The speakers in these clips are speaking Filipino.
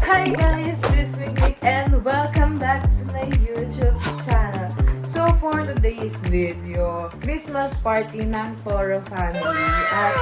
Hi guys, this is Nick and welcome back to my YouTube channel. So for today's video, Christmas party ng Toro family at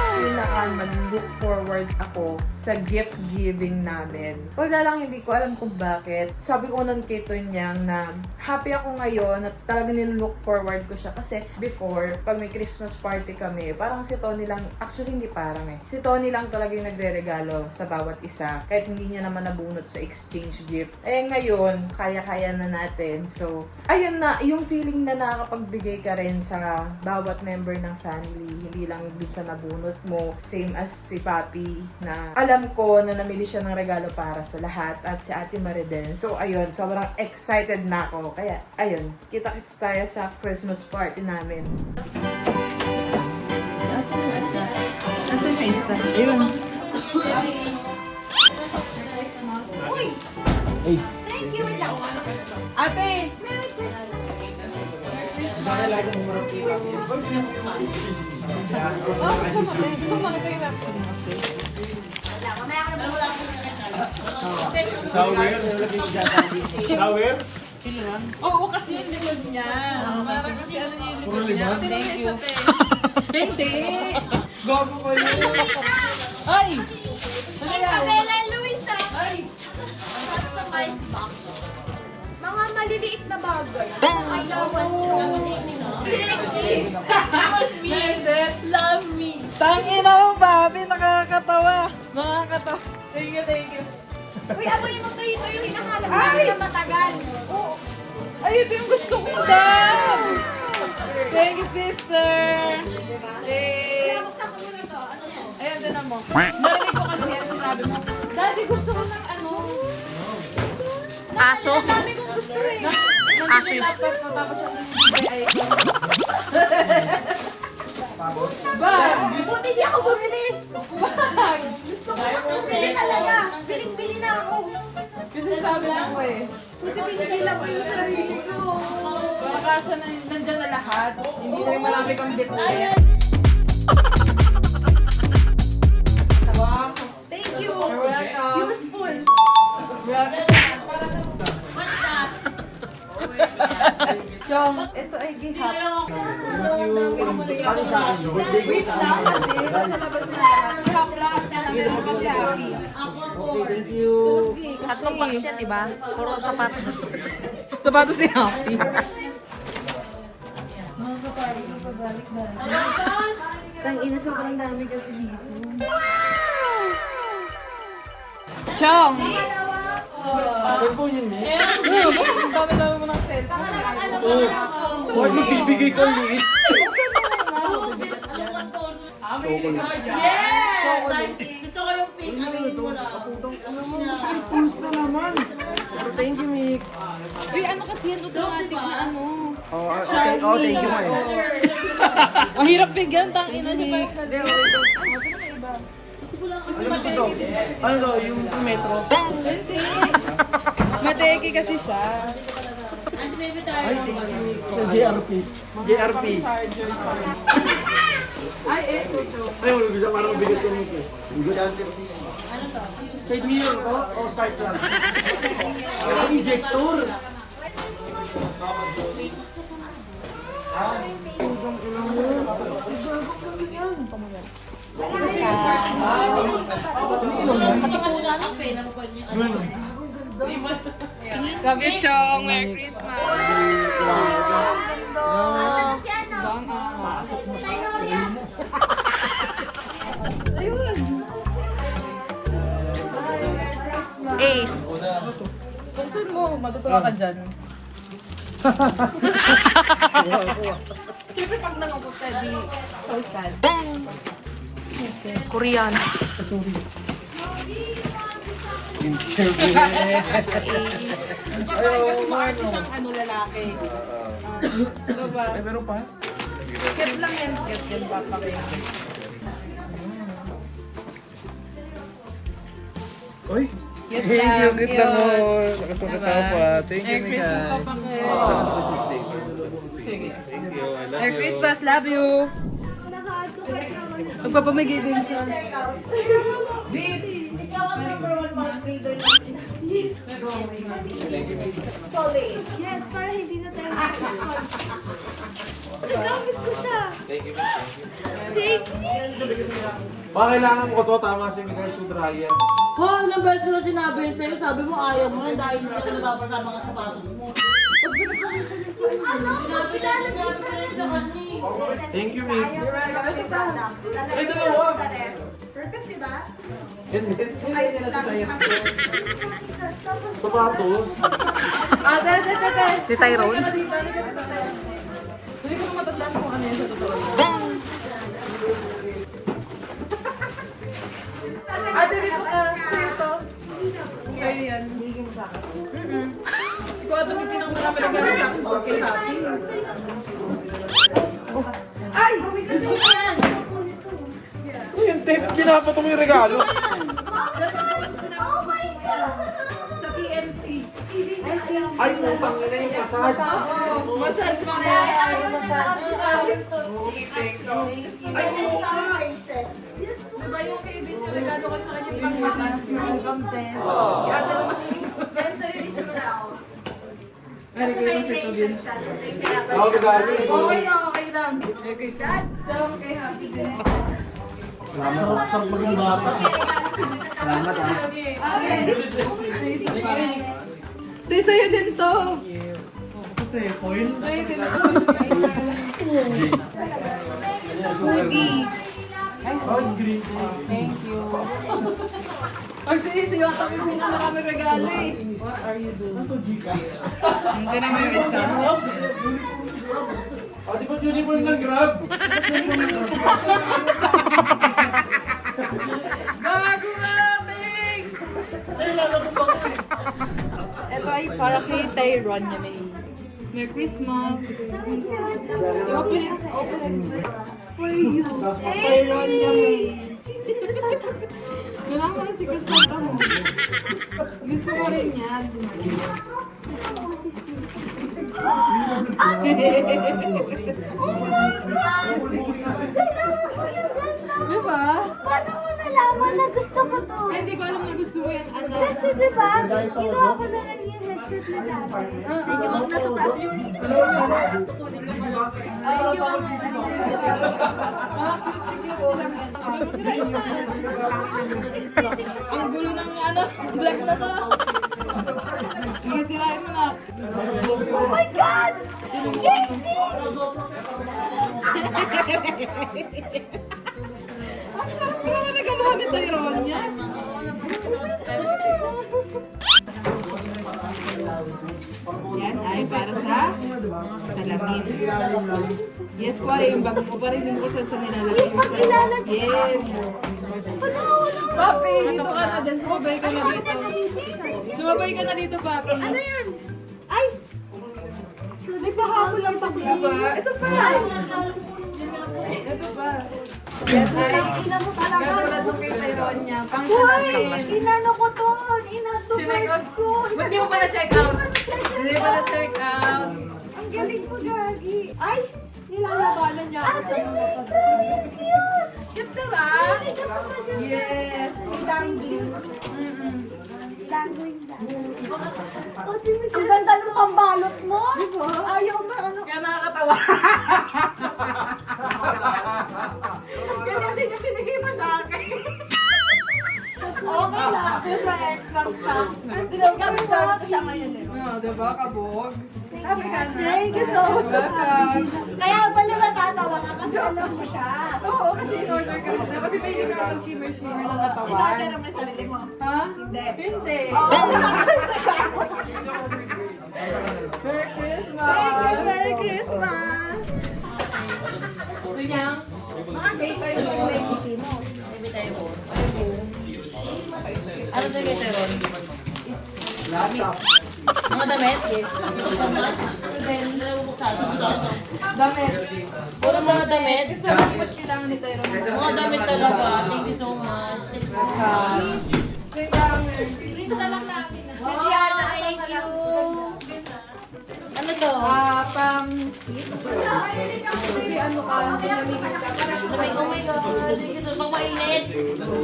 mag-look forward ako sa gift giving namin. Wala lang, hindi ko alam kung bakit. Sabi ko nun kay Tonyang na happy ako ngayon at talagang nilook forward ko siya kasi before, pag may Christmas party kami, parang si Tony lang, actually hindi parang si Tony lang talaga yung nagre-regalo sa bawat isa kahit hindi niya naman nabunot sa exchange gift. Eh ngayon, kaya-kaya na natin. So, ayun na, yung feeling na nakakapagbigay ka rin sa bawat member ng family, hindi lang dun sa nabunot mo, same as si Papi na alam ko na namili siya ng regalo para sa lahat at si Ate Mariden. So ayun, sobrang excited na ako. Kaya ayun, kita-kits tayo sa Christmas party namin. Asan yung isa? Ayun. Uy! Ay! Thank you! Ate! Bakit lagi mo marap kay Rafi? Gusto mo makita yung reaction mo kasi. Shower? Shower? Oo, kasi yung likod niya. Parang kasi ano niya yung likod niya. Ate, Thank you. Hindi! Gogo ko yun. Ay! Isabella Luisa! Ay! Customized box. Mga maliliit na bagay. I love it so Love me! Tangina mo, Bobby! Nakakatawa! Nakakatawa! Thank you, thank you. Uy, amoy mo ito yung hinahanap namin na matagal. Oo. Ay, ito yung gusto ko daw! Thank you, sister! Kaya buksan ko muna to. Ano to? Ayan, din mo. Narinig ko kasi yan sinabi mo. Daddy, gusto ko ng ano? Aso? Ang dami kong gusto eh. Aso yung laptop ko, tapos siya ng DJI ko. Bag! Buti di ako bumili. Bag! Gusto ko. Bili talaga. Biling-bili na ako. Kasi sabi ko eh. Buti binigay lang ko yung sarili ko. Baka siya nandyan na lahat. Hindi na yung marami kang bitbit. Wow! Thank you. You're welcome. Useful. So, ito ay gihap. Ano sa akin? Birthday ko Wait lang kasi nasa labas na lahat. Gihap-lahap na namin ang kasi happy. Okay, thank you. Tatlong box yan, diba? Puro sapatos. Sapatos si Happy. Tang ina, sobrang dami kasi dito. Chong! Ano po yun eh? Ang dami-dami mo ng cellphone. Oo. Huwag magbibigay ka ulit. Gusto ko yung pink. Aminin mo lang. Pulse na naman. Thank you, Mick. Uy, ano kasi yan automatic na ano? Oh, okay. Oh, thank you, Mike. Ang hirap bigyan, tangina niyo ba yung Ano daw, yung metro? Mateki kasi siya. Ay, thank you. Sa JRP. JRP. Ay, ito. Ay, wala bisa parang mabigat ko nito. JRP. Side mirror ko o start lang? Ejector. Love you, Chong. Merry Christmas. Ace. Buksan mo, matutuwa ka dyan. Siyempre pag nangupot ka, di so sad. Korean. Kapag kasi maarte siyang ano lalaki. Diba? Ay, meron pa? Cute lang yan. Cute yan, papa kayo. Uy! Cute Thank you, lang, cute cute. lang mo. Nakasama pa. Thank you, Merry Christmas, Mika. papa kayo. Sige. Thank you, I love Merry you. Christmas, love you. Magpapamigay din siya. Ikaw ang number one mga trader natin. Yes. Solid. Yes, para hindi na tayo mag-call. Gamit ko siya. Thank you. Baka kailangan mo to, tama si Miguel Sudrayan. Ha, ilang beses ko na sinabi sa'yo, sabi mo ayaw mo na dahil hindi ka nababasa mga sapatos mo. Ano? Pinala ko sa Thank you, mate. Ay, dalawa. Perfect, diba? Hindi. Ay, sila sa sayo. Sapatos. Si Tyrone. Hindi ko na matandaan kung ano yun sa totoo. Ate, dito ka. Sa'yo to. Sa'yo yan. Ikaw ito may pinakamarami na gano'n sa akin. Okay, happy. Ay! Gusto ko yan! Uy, yung tape, pinapato mo yung regalo. Oh my God! Sa TMC. Ay, putang ina yung massage. Massage mo na yan. Ay, oo ka. Diba yung kay Vince yung regalo ko sa kanya pang-mata? Welcome, Ten. Ate naman. Ay, ko yung sa Vince. Ako regalo eh. Okay lang, okay lang. Okay, Diyan kay Happy din. Sarap maging bata. Salamat ah. Di, sa'yo din to. Ito eh, foil. Sa'yo din to. Hoodie. Oh, green. Thank you. Pag sinisiyo, kami muna na kami regalo eh. What are you doing? Ito, Gcash. Hindi na may isa. Ah, di ba uniform ng Grab? Bago maraming! Ito ay para kay Tyron niya may Merry Christmas! Open it! Open it! For you! Tyron niya may kailangan mo si Kusanta mo. Gusto mo rin yan. Diba? Paano mo nalaman na gusto ko to? Hindi ko alam na gusto mo yan, anak. Kasi diba, kinuha ko na lang yung headset na natin. Yung nasa taas yung Ang gulo ng ano, black na to. Sige, sirain mo na. Oh my God! Ano naman nagaluhan ni Tyrone niya? Yan ay para sa salamin. Yes, kuwari yung bag mo pa rin yung kung saan sa nilalagay yung salamin. Yes. Papi, dito ka na dyan. Sumabay ka na dito. Sumabay ka na dito, Papi. Ano yan? Ay! May pahapon lang pa diba? Ito pa. Ito pa. Yes, ay. Ina mo talaga. Katulad ng kay Tyrone niya. Pang Uy! salamin. Inano ko to! Inatubay ko! Ba't di mo pa na-check out? Hindi pa na-check out. Ang galing mo, Gagi! Ay! Nilalabanan niya ako sa mga cute! Cute ka ba? Yes. Languing. Languing. Ang ganda ng pambalot mo! Ayaw na ano. Kaya nakakatawa. Ganyan din yung binigay mo sa akin. Okay lang. Super Xbox ka. Kami sa siya ngayon eh. Diba, kabog? Sabi ka na. Thank you so much. Welcome. Kaya pala natatawa ka kasi alam mo siya. Oo, kasi in-order ka na. Kasi may hindi ka ng shimmer-shimmer na katawan. In-order mo yung sarili mo. Ha? Hindi. Hindi. Merry Christmas! Merry Christmas! Tunyang? Mga date tayo mo. Ano tayo kay Ron? Mga damit? Yes. Damit. Puro mga damit? Gusto mo mas kailangan ni Tyrone. Mga damit talaga. Thank you so much. Dito na lang namin. Miss Yana, thank you. Ano to? Pang... Kasi ano ka, pinamigit ka. Para siya Oh my God. Kasi pag mainit.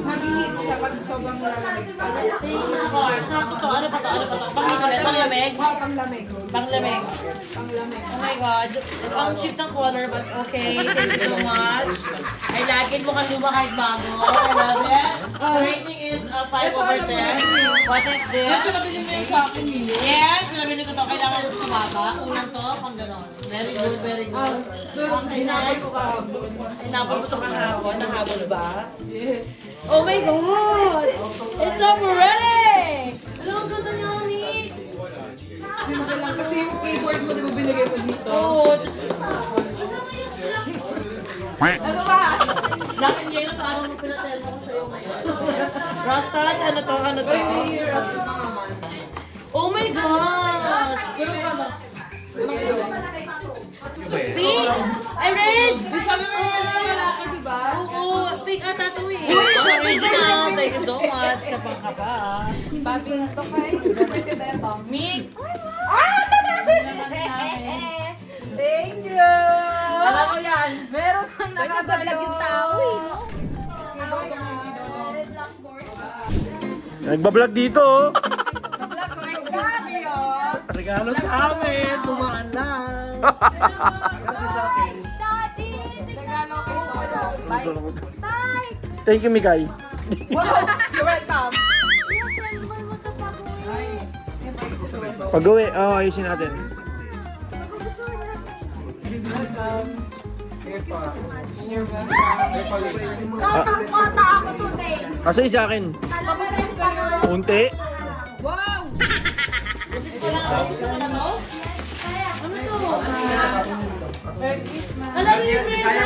mag-heat siya pag sobrang lalamig pa. Sarap to. Ano pa to? Panglamig? Panglamig. Panglamig. Panglamig. Oh my God. Ang cheap ng color, but okay. Thank you so much. I like it. Mukhang luma kahit bago. I love it. The rating is 5/10. What is this? Pinabili mo yung sa akin, Mili. Yes, pinabili ko to. Kailangan ko sa bata. Unang to, pang ganon. Very good, very good. Okay, next. Hinabol ko to kahapon. Nahabol ba? Yes. Oh my God! It's so pretty! Ano ang ganda niya, Nick? Hindi mo kailangan kasi yung keyboard mo, di ba binigay ko dito? Oo. Ano ba? Lakin niya yung parang mo pinatel mo sa'yo ngayon. Rastas, ano to? Ano to? Oh my gosh! Ganun ka ba? Pink! I read! Sabi mo yung lalaki, di ba? Oo, pink ata to eh. Original! Thank you so much. Kapag ka pa. Babing to kay. Pwede ba ito? Mick! Thank you! Alam ko yan. Meron kang nakabalag yung tao eh. Nagbablog dito, oh. Vlog ko, grabe oh! Regalo sa amin, tumaan lang. Kasi sa akin. Regalo kay Tolo. Bye! Thank you, Mikay. Wow! You're welcome! Pag-uwi, ayusin natin. Kota ako today. Kasi sa akin. Unti. Wow! Alam mo yung presa?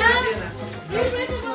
Yung presa